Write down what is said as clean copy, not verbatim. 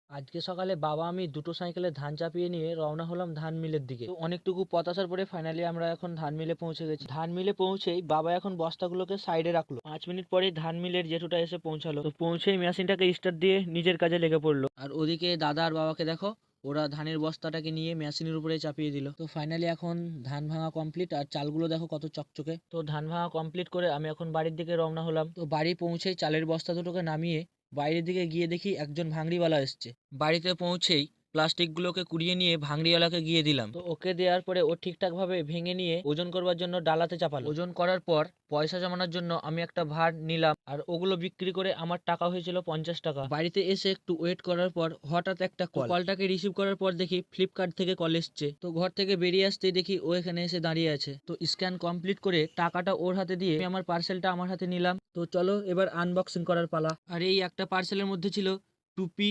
আজকে সকালে বাবা আমি দুটো সাইকেলে ধান চাপিয়ে নিয়ে রওনা হলাম ধান মিলের দিকে। তো অনেকটুকু পথ আসার পরে ফাইনালি আমরা এখন ধান মিলে পৌঁছে গেছি। ধান মিলে পৌঁছেই বাবা এখন বস্তাগুলোকে সাইডে রাখলো। 5 মিনিট পরে ধান মিলের জেঠুটা এসে পৌঁছালো। তো পৌঁছেই মেশিনটাকে স্টার্ট দিয়ে নিজের কাজে লেগে পড়লো। আর ওদিকে দাদা আর বাবাকে দেখো, ওরা ধানের বস্তাটাকে নিয়ে মেশিনের উপরে চাপিয়ে দিল। তো ফাইনালি এখন ধান ভাঙা কমপ্লিট, আর চালগুলো দেখো কত চকচকে। তো ধান ভাঙা কমপ্লিট করে আমি এখন বাড়ির দিকে রওনা হলাম। তো বাড়ি পৌঁছেই চালের বস্তা দুটোকে নামিয়ে বাইরের দিকে গিয়ে দেখি একজন ভাঙড়িওয়ালা এসছে। বাড়িতে পৌঁছেই প্লাস্টিকগুলোকে কুড়িয়ে নিয়ে ভাঙড়িওয়ালাকে গিয়ে দিলাম। তো ওকে দেওয়ার পরে ও ঠিকঠাক ভাবে ভেঙে নিয়ে ওজন করবার জন্য ডালাতে চাপালো। ওজন করার পর পয়সা জমানোর জন্য আমি একটা ভার নিলাম, আর ওগুলো বিক্রি করে আমার টাকা হয়েছিল 50 টাকা। বাড়িতে এসে একটু ওয়েট করার পর হঠাৎ একটা কলটাকে রিসিভ করার পর দেখি ফ্লিপকার্ট থেকে কল এসছে। তো ঘর থেকে বেরিয়ে আসতেই দেখি ও এখানে এসে দাঁড়িয়ে আছে। তো স্ক্যান কমপ্লিট করে টাকাটা ওর হাতে দিয়ে আমি আমার পার্সেলটা আমার হাতে নিলাম। তো চলো এবার আনবক্সিং করার পালা। আর এই একটা পার্সেলের মধ্যে ছিল টুপি,